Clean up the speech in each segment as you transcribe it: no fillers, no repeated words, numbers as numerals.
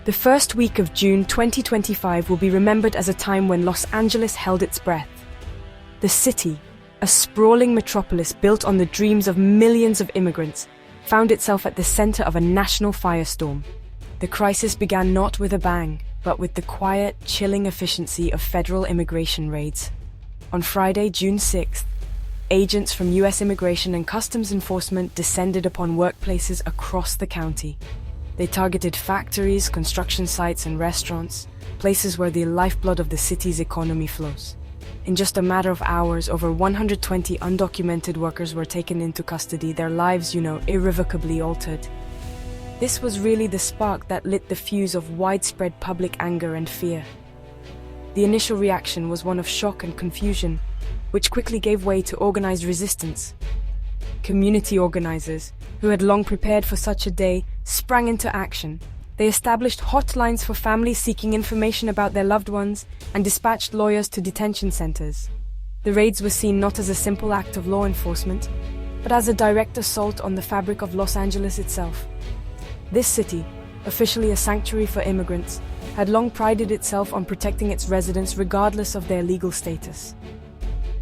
The first week of June 2025 will be remembered as a time when Los Angeles held its breath. The city, a sprawling metropolis built on the dreams of millions of immigrants, found itself at the center of a national firestorm. The crisis began not with a bang, but with the quiet, chilling efficiency of federal immigration raids. On Friday, June 6th, agents from U.S. Immigration and Customs Enforcement descended upon workplaces across the county. They targeted factories, construction sites, and restaurants, places where the lifeblood of the city's economy flows. In just a matter of hours, over 120 undocumented workers were taken into custody, their lives, irrevocably altered. This was really the spark that lit the fuse of widespread public anger and fear. The initial reaction was one of shock and confusion, which quickly gave way to organized resistance. Community organizers, who had long prepared for such a day, sprang into action. They established hotlines for families seeking information about their loved ones and dispatched lawyers to detention centers. The raids were seen not as a simple act of law enforcement, but as a direct assault on the fabric of Los Angeles itself. This city, officially a sanctuary for immigrants, had long prided itself on protecting its residents regardless of their legal status.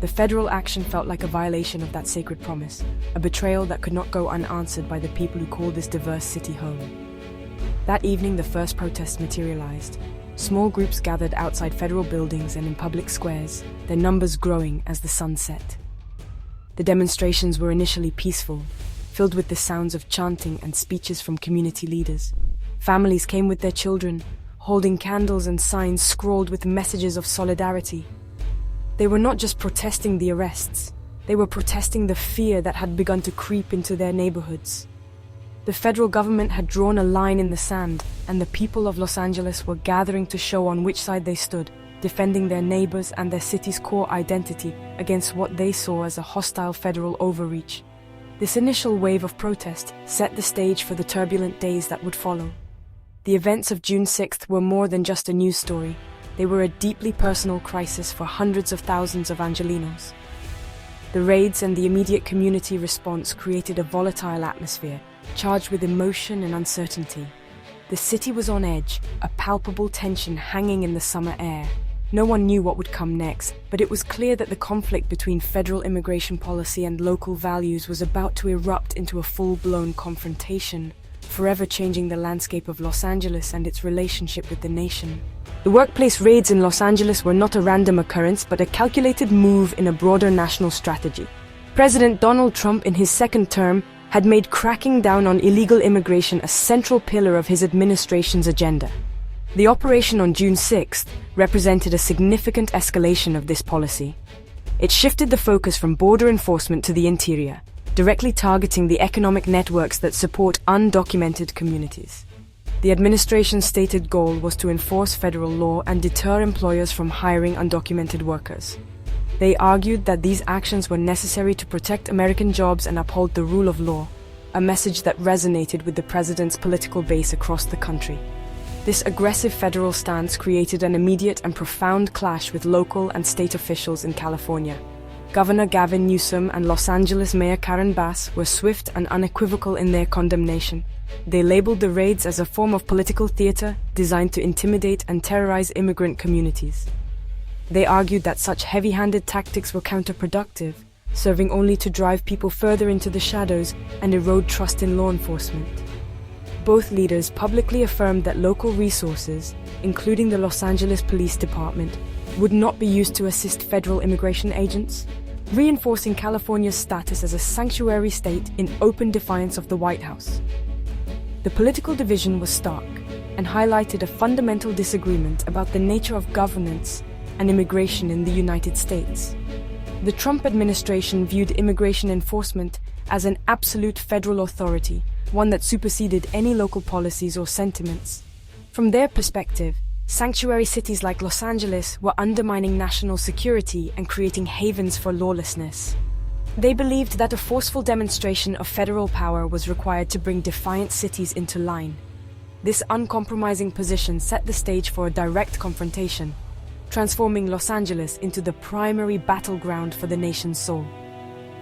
The federal action felt like a violation of that sacred promise, a betrayal that could not go unanswered by the people who call this diverse city home. That evening, the first protests materialized. Small groups gathered outside federal buildings and in public squares, their numbers growing as the sun set. The demonstrations were initially peaceful, filled with the sounds of chanting and speeches from community leaders. Families came with their children, holding candles and signs scrawled with messages of solidarity. They were not just protesting the arrests, they were protesting the fear that had begun to creep into their neighborhoods. The federal government had drawn a line in the sand, and the people of Los Angeles were gathering to show on which side they stood, defending their neighbors and their city's core identity against what they saw as a hostile federal overreach. This initial wave of protest set the stage for the turbulent days that would follow. The events of June 6th were more than just a news story. They were a deeply personal crisis for hundreds of thousands of Angelenos. The raids and the immediate community response created a volatile atmosphere, charged with emotion and uncertainty. The city was on edge, a palpable tension hanging in the summer air. No one knew what would come next, but it was clear that the conflict between federal immigration policy and local values was about to erupt into a full-blown confrontation, forever changing the landscape of Los Angeles and its relationship with the nation. The workplace raids in Los Angeles were not a random occurrence, but a calculated move in a broader national strategy. President Donald Trump, in his second term, had made cracking down on illegal immigration a central pillar of his administration's agenda. The operation on June 6th represented a significant escalation of this policy. It shifted the focus from border enforcement to the interior, directly targeting the economic networks that support undocumented communities. The administration's stated goal was to enforce federal law and deter employers from hiring undocumented workers. They argued that these actions were necessary to protect American jobs and uphold the rule of law, a message that resonated with the president's political base across the country. This aggressive federal stance created an immediate and profound clash with local and state officials in California. Governor Gavin Newsom and Los Angeles Mayor Karen Bass were swift and unequivocal in their condemnation. They labeled the raids as a form of political theater designed to intimidate and terrorize immigrant communities. They argued that such heavy-handed tactics were counterproductive, serving only to drive people further into the shadows and erode trust in law enforcement. Both leaders publicly affirmed that local resources, including the Los Angeles Police Department, would not be used to assist federal immigration agents, reinforcing California's status as a sanctuary state in open defiance of the White House. The political division was stark and highlighted a fundamental disagreement about the nature of governance and immigration in the United States. The Trump administration viewed immigration enforcement as an absolute federal authority, one that superseded any local policies or sentiments. From their perspective, sanctuary cities like Los Angeles were undermining national security and creating havens for lawlessness. They believed that a forceful demonstration of federal power was required to bring defiant cities into line. This uncompromising position set the stage for a direct confrontation, transforming Los Angeles into the primary battleground for the nation's soul.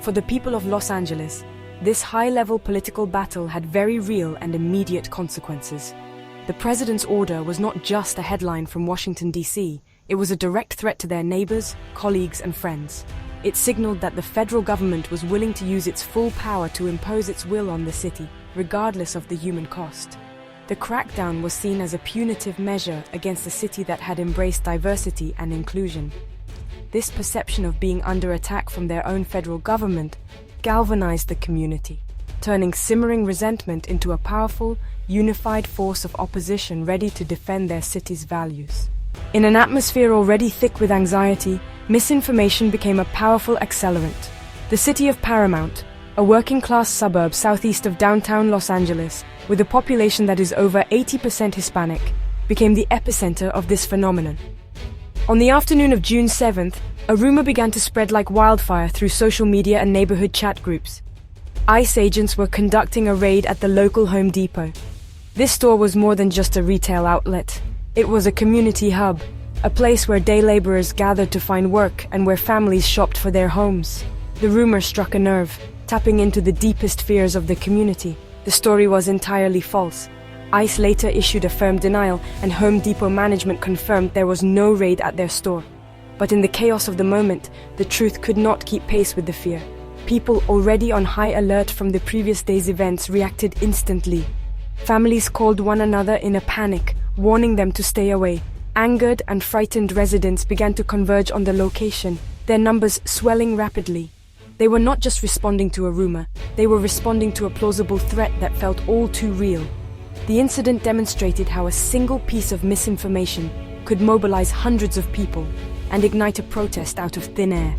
For the people of Los Angeles, this high-level political battle had very real and immediate consequences. The president's order was not just a headline from Washington, D.C., it was a direct threat to their neighbors, colleagues, and friends. It signaled that the federal government was willing to use its full power to impose its will on the city, regardless of the human cost. The crackdown was seen as a punitive measure against a city that had embraced diversity and inclusion. This perception of being under attack from their own federal government galvanized the community, turning simmering resentment into a powerful, unified force of opposition ready to defend their city's values. In an atmosphere already thick with anxiety, misinformation became a powerful accelerant. The city of Paramount, a working-class suburb southeast of downtown Los Angeles, with a population that is over 80% Hispanic, became the epicenter of this phenomenon. On the afternoon of June 7th, a rumor began to spread like wildfire through social media and neighborhood chat groups. ICE agents were conducting a raid at the local Home Depot. This store was more than just a retail outlet. It was a community hub, a place where day laborers gathered to find work and where families shopped for their homes. The rumor struck a nerve, tapping into the deepest fears of the community. The story was entirely false. ICE later issued a firm denial, and Home Depot management confirmed there was no raid at their store. But in the chaos of the moment, the truth could not keep pace with the fear. People already on high alert from the previous day's events reacted instantly. Families called one another in a panic, warning them to stay away. Angered and frightened residents began to converge on the location, their numbers swelling rapidly. They were not just responding to a rumor, they were responding to a plausible threat that felt all too real. The incident demonstrated how a single piece of misinformation could mobilize hundreds of people and ignite a protest out of thin air.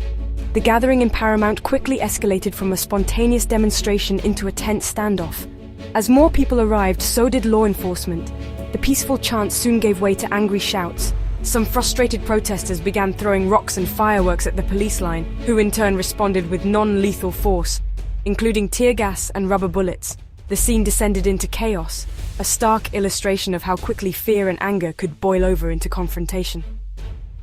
The gathering in Paramount quickly escalated from a spontaneous demonstration into a tense standoff. As more people arrived, so did law enforcement. The peaceful chants soon gave way to angry shouts. Some frustrated protesters began throwing rocks and fireworks at the police line, who in turn responded with non-lethal force, including tear gas and rubber bullets. The scene descended into chaos, a stark illustration of how quickly fear and anger could boil over into confrontation.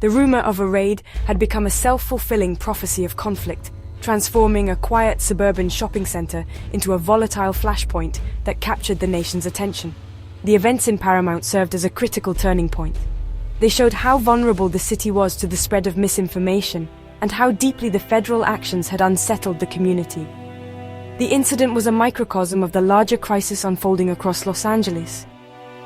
The rumor of a raid had become a self-fulfilling prophecy of conflict, transforming a quiet suburban shopping center into a volatile flashpoint that captured the nation's attention. The events in Paramount served as a critical turning point. They showed how vulnerable the city was to the spread of misinformation and how deeply the federal actions had unsettled the community. The incident was a microcosm of the larger crisis unfolding across Los Angeles.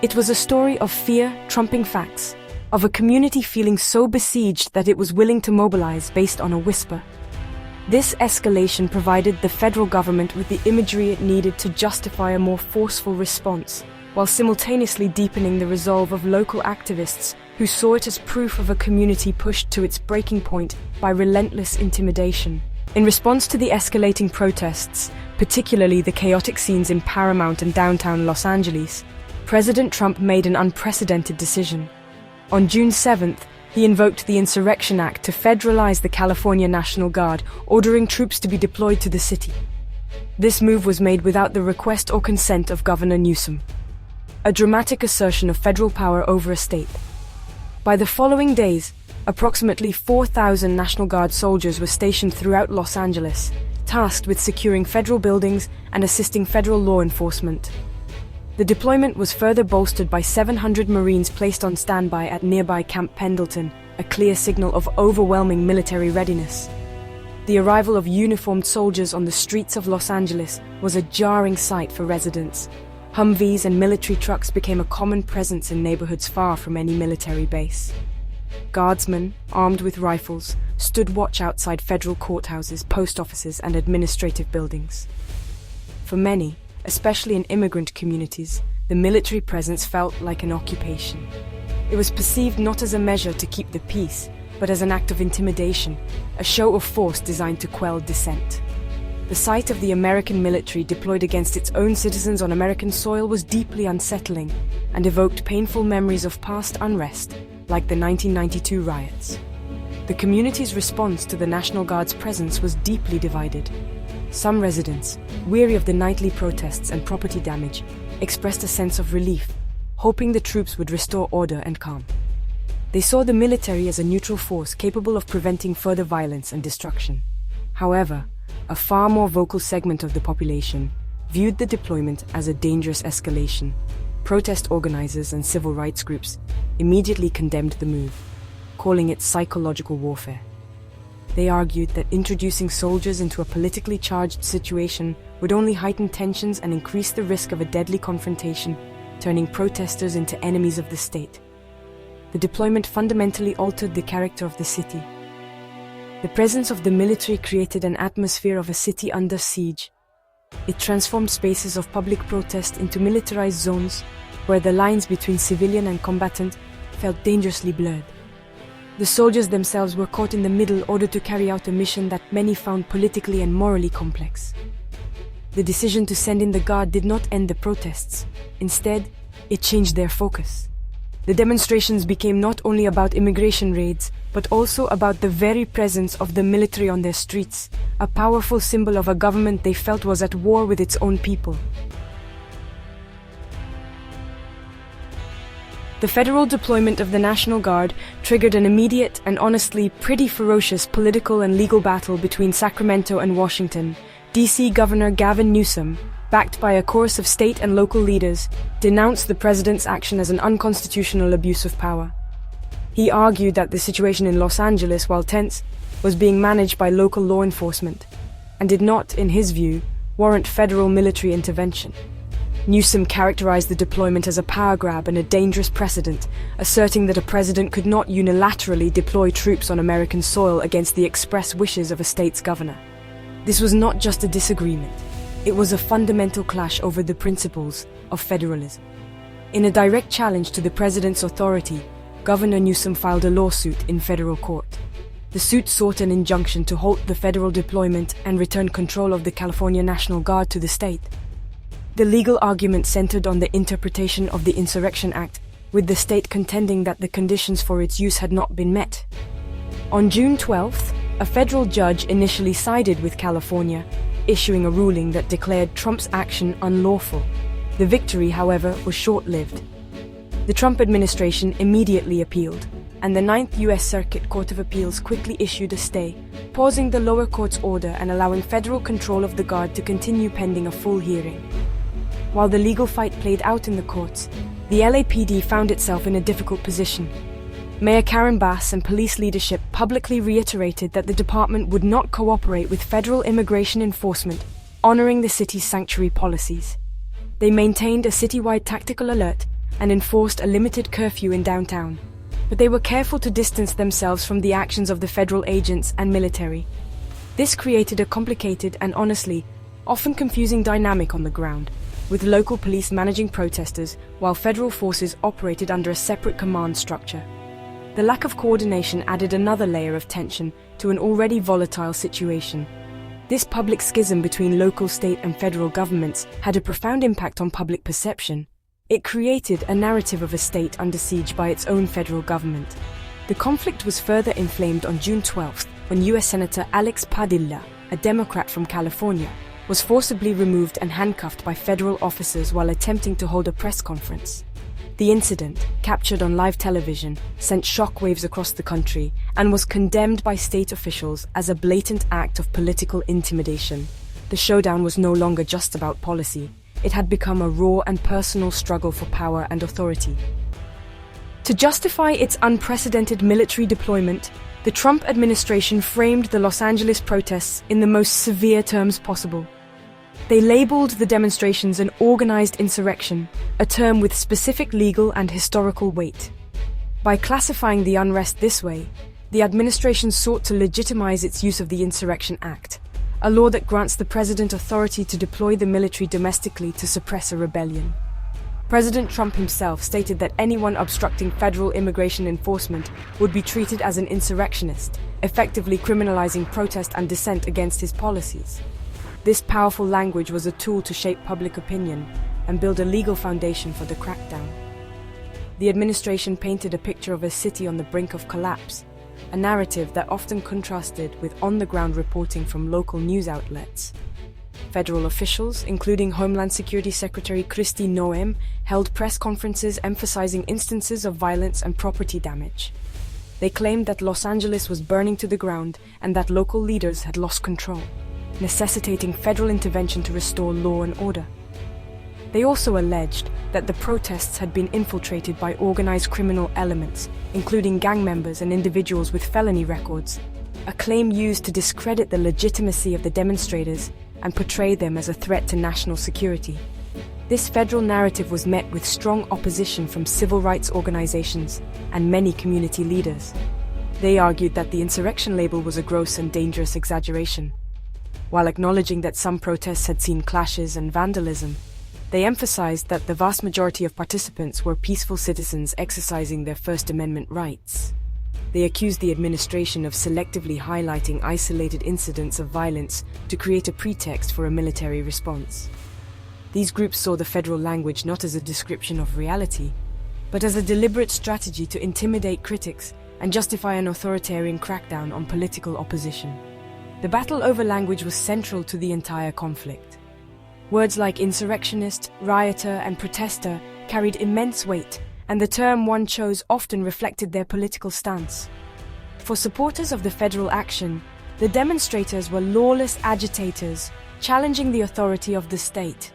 It was a story of fear trumping facts, of a community feeling so besieged that it was willing to mobilize based on a whisper. This escalation provided the federal government with the imagery it needed to justify a more forceful response, while simultaneously deepening the resolve of local activists who saw it as proof of a community pushed to its breaking point by relentless intimidation. In response to the escalating protests, particularly the chaotic scenes in Paramount and downtown Los Angeles, President Trump made an unprecedented decision. On June 7th, he invoked the Insurrection Act to federalize the California National Guard, ordering troops to be deployed to the city. This move was made without the request or consent of Governor Newsom, a dramatic assertion of federal power over a state. By the following days, approximately 4,000 National Guard soldiers were stationed throughout Los Angeles, tasked with securing federal buildings and assisting federal law enforcement. The deployment was further bolstered by 700 Marines placed on standby at nearby Camp Pendleton, a clear signal of overwhelming military readiness. The arrival of uniformed soldiers on the streets of Los Angeles was a jarring sight for residents. Humvees and military trucks became a common presence in neighborhoods far from any military base. Guardsmen, armed with rifles, stood watch outside federal courthouses, post offices, and administrative buildings. For many, especially in immigrant communities, the military presence felt like an occupation. It was perceived not as a measure to keep the peace, but as an act of intimidation, a show of force designed to quell dissent. The sight of the American military deployed against its own citizens on American soil was deeply unsettling and evoked painful memories of past unrest, like the 1992 riots. The community's response to the National Guard's presence was deeply divided. Some residents, weary of the nightly protests and property damage, expressed a sense of relief, hoping the troops would restore order and calm. They saw the military as a neutral force capable of preventing further violence and destruction. However, a far more vocal segment of the population viewed the deployment as a dangerous escalation. protest organizers and civil rights groups immediately condemned the move, calling it psychological warfare. They argued that introducing soldiers into a politically charged situation would only heighten tensions and increase the risk of a deadly confrontation, turning protesters into enemies of the state. The deployment fundamentally altered the character of the city. The presence of the military created an atmosphere of a city under siege. It transformed spaces of public protest into militarized zones where the lines between civilian and combatant felt dangerously blurred. The soldiers themselves were caught in the middle in order to carry out a mission that many found politically and morally complex. The decision to send in the Guard did not end the protests. Instead, it changed their focus. The demonstrations became not only about immigration raids, but also about the very presence of the military on their streets, a powerful symbol of a government they felt was at war with its own people. The federal deployment of the National Guard triggered an immediate and honestly pretty ferocious political and legal battle between Sacramento and Washington. D.C. Governor Gavin Newsom, backed by a chorus of state and local leaders, denounced the president's action as an unconstitutional abuse of power. He argued that the situation in Los Angeles, while tense, was being managed by local law enforcement, and did not, in his view, warrant federal military intervention. Newsom characterized the deployment as a power grab and a dangerous precedent, asserting that a president could not unilaterally deploy troops on American soil against the express wishes of a state's governor. This was not just a disagreement. It was a fundamental clash over the principles of federalism. In a direct challenge to the president's authority, Governor Newsom filed a lawsuit in federal court. The suit sought an injunction to halt the federal deployment and return control of the California National Guard to the state. The legal argument centered on the interpretation of the Insurrection Act, with the state contending that the conditions for its use had not been met. On June 12th, a federal judge initially sided with California, issuing a ruling that declared Trump's action unlawful. The victory, however, was short-lived. The Trump administration immediately appealed, and the Ninth U.S. Circuit Court of Appeals quickly issued a stay, pausing the lower court's order and allowing federal control of the Guard to continue pending a full hearing. While the legal fight played out in the courts, the LAPD found itself in a difficult position. Mayor Karen Bass and police leadership publicly reiterated that the department would not cooperate with federal immigration enforcement, honoring the city's sanctuary policies. They maintained a citywide tactical alert and enforced a limited curfew in downtown, but they were careful to distance themselves from the actions of the federal agents and military. This created a complicated and honestly, often confusing dynamic on the ground, with local police managing protesters while federal forces operated under a separate command structure. The lack of coordination added another layer of tension to an already volatile situation. This public schism between local, state, and federal governments had a profound impact on public perception. It created a narrative of a state under siege by its own federal government. The conflict was further inflamed on June 12th when U.S. Senator Alex Padilla, a Democrat from California, was forcibly removed and handcuffed by federal officers while attempting to hold a press conference. The incident, captured on live television, sent shockwaves across the country and was condemned by state officials as a blatant act of political intimidation. The showdown was no longer just about policy. It had become a raw and personal struggle for power and authority. To justify its unprecedented military deployment, the Trump administration framed the Los Angeles protests in the most severe terms possible. They labeled the demonstrations an organized insurrection, a term with specific legal and historical weight. By classifying the unrest this way, the administration sought to legitimize its use of the Insurrection Act, a law that grants the president authority to deploy the military domestically to suppress a rebellion. President Trump himself stated that anyone obstructing federal immigration enforcement would be treated as an insurrectionist, effectively criminalizing protest and dissent against his policies. This powerful language was a tool to shape public opinion and build a legal foundation for the crackdown. The administration painted a picture of a city on the brink of collapse, a narrative that often contrasted with on-the-ground reporting from local news outlets. Federal officials, including Homeland Security Secretary Kristi Noem, held press conferences emphasizing instances of violence and property damage. They claimed that Los Angeles was burning to the ground and that local leaders had lost control, necessitating federal intervention to restore law and order. They also alleged that the protests had been infiltrated by organized criminal elements, including gang members and individuals with felony records, a claim used to discredit the legitimacy of the demonstrators and portray them as a threat to national security. This federal narrative was met with strong opposition from civil rights organizations and many community leaders. They argued that the insurrection label was a gross and dangerous exaggeration. While acknowledging that some protests had seen clashes and vandalism, they emphasized that the vast majority of participants were peaceful citizens exercising their First Amendment rights. They accused the administration of selectively highlighting isolated incidents of violence to create a pretext for a military response. These groups saw the federal language not as a description of reality, but as a deliberate strategy to intimidate critics and justify an authoritarian crackdown on political opposition. The battle over language was central to the entire conflict. Words like insurrectionist, rioter, and protester carried immense weight, and the term one chose often reflected their political stance. For supporters of the federal action, the demonstrators were lawless agitators, challenging the authority of the state.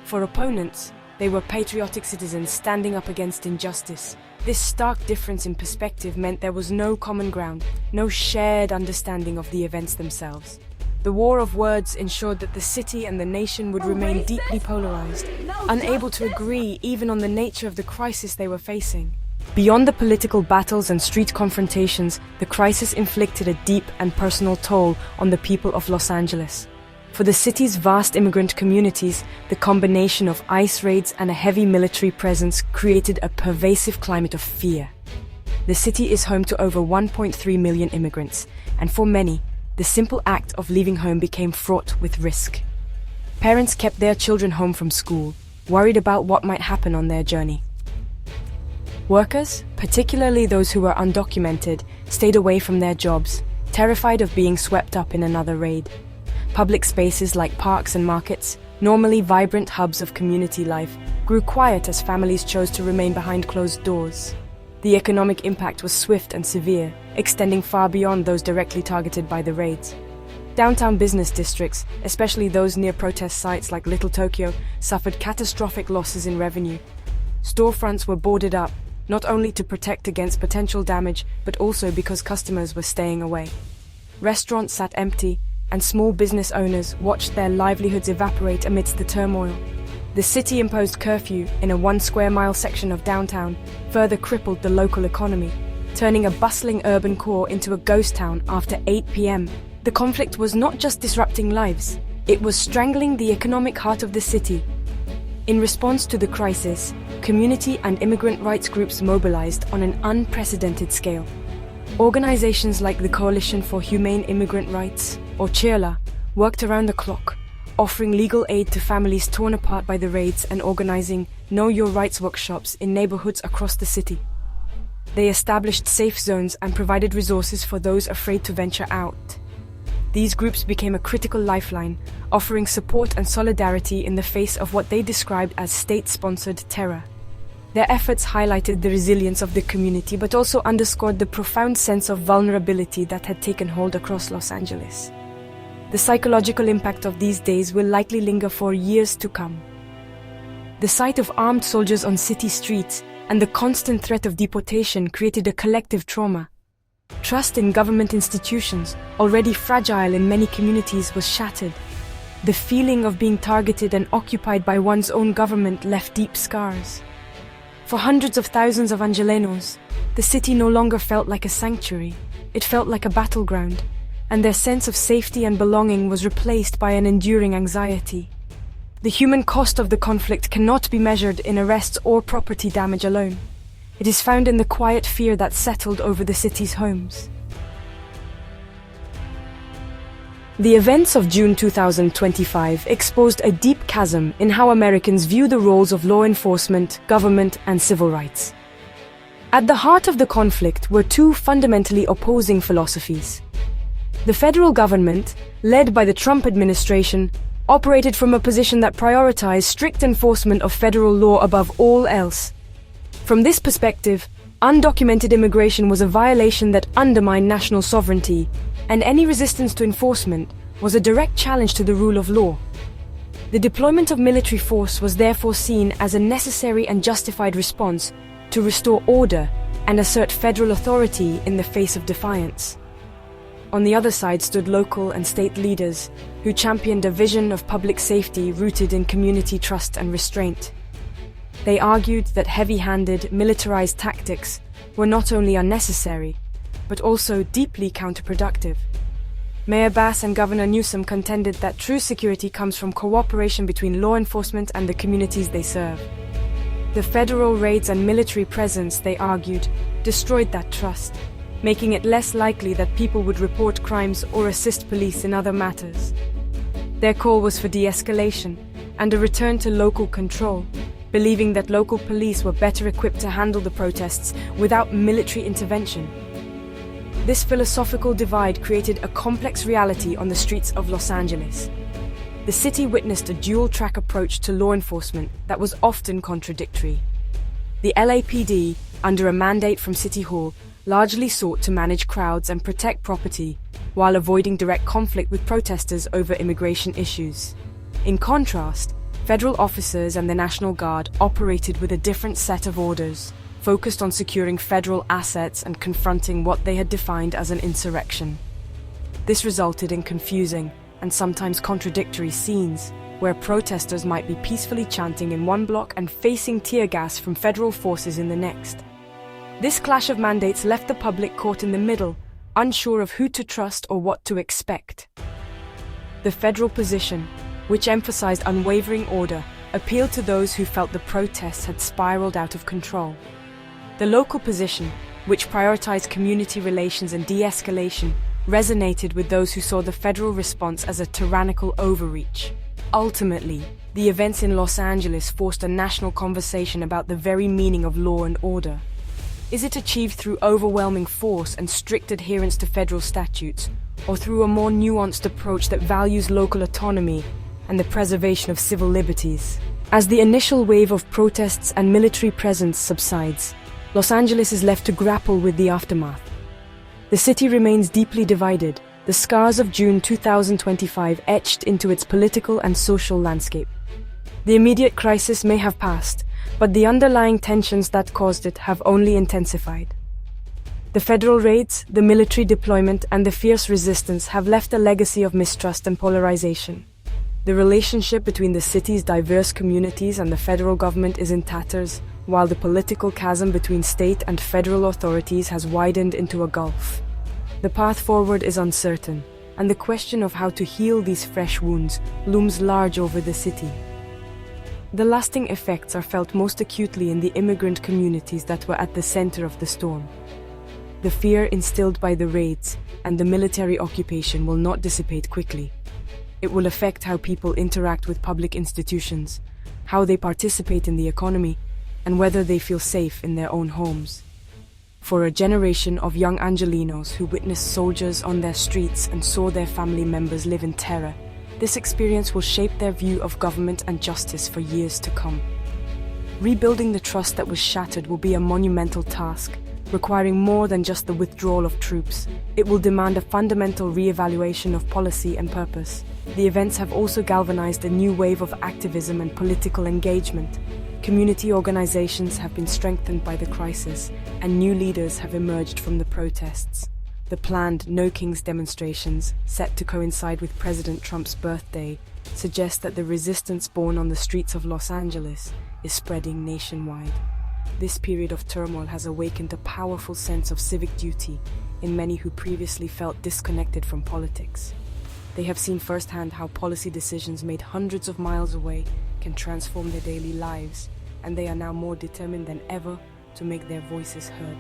For opponents, they were patriotic citizens standing up against injustice. This stark difference in perspective meant there was no common ground, no shared understanding of the events themselves. The war of words ensured that the city and the nation would remain deeply polarized, unable to agree even on the nature of the crisis they were facing. Beyond the political battles and street confrontations, the crisis inflicted a deep and personal toll on the people of Los Angeles. For the city's vast immigrant communities, the combination of ICE raids and a heavy military presence created a pervasive climate of fear. The city is home to over 1.3 million immigrants, and for many, the simple act of leaving home became fraught with risk. Parents kept their children home from school, worried about what might happen on their journey. Workers, particularly those who were undocumented, stayed away from their jobs, terrified of being swept up in another raid. Public spaces like parks and markets, normally vibrant hubs of community life, grew quiet as families chose to remain behind closed doors. The economic impact was swift and severe, extending far beyond those directly targeted by the raids. Downtown business districts, especially those near protest sites like Little Tokyo, suffered catastrophic losses in revenue. Storefronts were boarded up, not only to protect against potential damage, but also because customers were staying away. Restaurants sat empty, and small business owners watched their livelihoods evaporate amidst the turmoil. The city-imposed curfew in a 1 square mile section of downtown further crippled the local economy, turning a bustling urban core into a ghost town after 8 p.m. The conflict was not just disrupting lives, it was strangling the economic heart of the city. In response to the crisis, community and immigrant rights groups mobilized on an unprecedented scale. Organizations like the Coalition for Humane Immigrant Rights, or CHIRLA, worked around the clock, offering legal aid to families torn apart by the raids and organizing Know Your Rights workshops in neighborhoods across the city. They established safe zones and provided resources for those afraid to venture out. These groups became a critical lifeline, offering support and solidarity in the face of what they described as state-sponsored terror. Their efforts highlighted the resilience of the community, but also underscored the profound sense of vulnerability that had taken hold across Los Angeles. The psychological impact of these days will likely linger for years to come. The sight of armed soldiers on city streets and the constant threat of deportation created a collective trauma. Trust in government institutions, already fragile in many communities, was shattered. The feeling of being targeted and occupied by one's own government left deep scars. For hundreds of thousands of Angelenos, the city no longer felt like a sanctuary. It felt like a battleground, and their sense of safety and belonging was replaced by an enduring anxiety. The human cost of the conflict cannot be measured in arrests or property damage alone. It is found in the quiet fear that settled over the city's homes. The events of June 2025 exposed a deep chasm in how Americans view the roles of law enforcement, government, and civil rights. At the heart of the conflict were two fundamentally opposing philosophies. The federal government, led by the Trump administration, operated from a position that prioritized strict enforcement of federal law above all else. From this perspective, undocumented immigration was a violation that undermined national sovereignty, and any resistance to enforcement was a direct challenge to the rule of law. The deployment of military force was therefore seen as a necessary and justified response to restore order and assert federal authority in the face of defiance. On the other side stood local and state leaders who championed a vision of public safety rooted in community trust and restraint. They argued that heavy-handed, militarized tactics were not only unnecessary, but also deeply counterproductive. Mayor Bass and Governor Newsom contended that true security comes from cooperation between law enforcement and the communities they serve. The federal raids and military presence, they argued, destroyed that trust, making it less likely that people would report crimes or assist police in other matters. Their call was for de-escalation and a return to local control, believing that local police were better equipped to handle the protests without military intervention. This philosophical divide created a complex reality on the streets of Los Angeles. The city witnessed a dual-track approach to law enforcement that was often contradictory. The LAPD, under a mandate from City Hall, largely sought to manage crowds and protect property, while avoiding direct conflict with protesters over immigration issues. In contrast, federal officers and the National Guard operated with a different set of orders, focused on securing federal assets and confronting what they had defined as an insurrection. This resulted in confusing and sometimes contradictory scenes, where protesters might be peacefully chanting in one block and facing tear gas from federal forces in the next. This clash of mandates left the public caught in the middle, unsure of who to trust or what to expect. The federal position, which emphasized unwavering order, appealed to those who felt the protests had spiraled out of control. The local position, which prioritized community relations and de-escalation, resonated with those who saw the federal response as a tyrannical overreach. Ultimately, the events in Los Angeles forced a national conversation about the very meaning of law and order. Is it achieved through overwhelming force and strict adherence to federal statutes, or through a more nuanced approach that values local autonomy and the preservation of civil liberties? As the initial wave of protests and military presence subsides, Los Angeles is left to grapple with the aftermath. The city remains deeply divided, the scars of June 2025 etched into its political and social landscape. The immediate crisis may have passed, but the underlying tensions that caused it have only intensified. The federal raids, the military deployment, and the fierce resistance have left a legacy of mistrust and polarization. The relationship between the city's diverse communities and the federal government is in tatters, while the political chasm between state and federal authorities has widened into a gulf. The path forward is uncertain, and the question of how to heal these fresh wounds looms large over the city. The lasting effects are felt most acutely in the immigrant communities that were at the center of the storm. The fear instilled by the raids and the military occupation will not dissipate quickly. It will affect how people interact with public institutions, how they participate in the economy, and whether they feel safe in their own homes. For a generation of young Angelenos who witnessed soldiers on their streets and saw their family members live in terror, this experience will shape their view of government and justice for years to come. Rebuilding the trust that was shattered will be a monumental task, requiring more than just the withdrawal of troops. It will demand a fundamental re-evaluation of policy and purpose. The events have also galvanized a new wave of activism and political engagement. Community organizations have been strengthened by the crisis, and new leaders have emerged from the protests. The planned No Kings demonstrations, set to coincide with President Trump's birthday, suggest that the resistance born on the streets of Los Angeles is spreading nationwide. This period of turmoil has awakened a powerful sense of civic duty in many who previously felt disconnected from politics. They have seen firsthand how policy decisions made hundreds of miles away can transform their daily lives, and they are now more determined than ever to make their voices heard.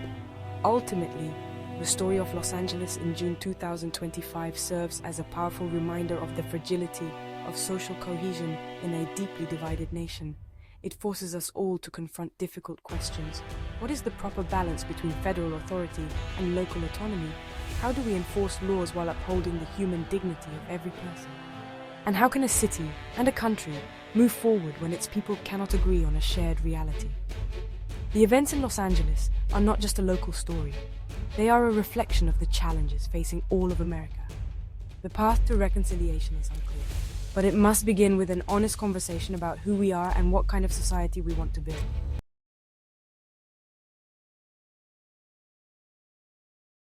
Ultimately, the story of Los Angeles in June 2025 serves as a powerful reminder of the fragility of social cohesion in a deeply divided nation. It forces us all to confront difficult questions. What is the proper balance between federal authority and local autonomy? How do we enforce laws while upholding the human dignity of every person? And how can a city and a country move forward when its people cannot agree on a shared reality? The events in Los Angeles are not just a local story. They are a reflection of the challenges facing all of America. The path to reconciliation is unclear, But it must begin with an honest conversation about who we are and what kind of society we want to build.